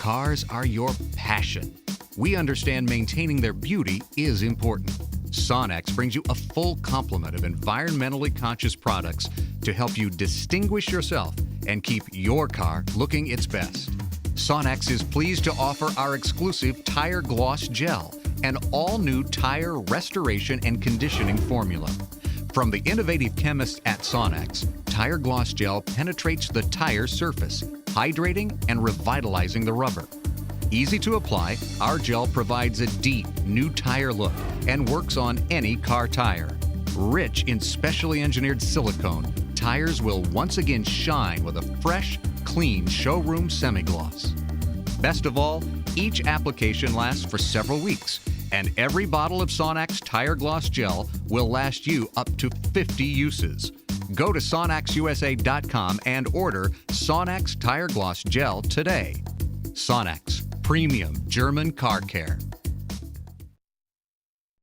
Cars are your passion. We understand maintaining their beauty is important. SONAX brings you a full complement of environmentally conscious products to help you distinguish yourself and keep your car looking its best. SONAX is pleased to offer our exclusive Tire Gloss Gel, an all-new tire restoration and conditioning formula. From the innovative chemists at SONAX, Tire Gloss Gel penetrates the tire surface, hydrating and revitalizing the rubber. Easy to apply, our gel provides a deep, new tire look and works on any car tire. Rich in specially engineered silicone, tires will once again shine with a fresh, clean showroom semi-gloss. Best of all, each application lasts for several weeks, and every bottle of SONAX Tire Gloss Gel will last you up to 50 uses. Go to SONAXUSA.com and order SONAX Tire Gloss Gel today. SONAX, premium German car care.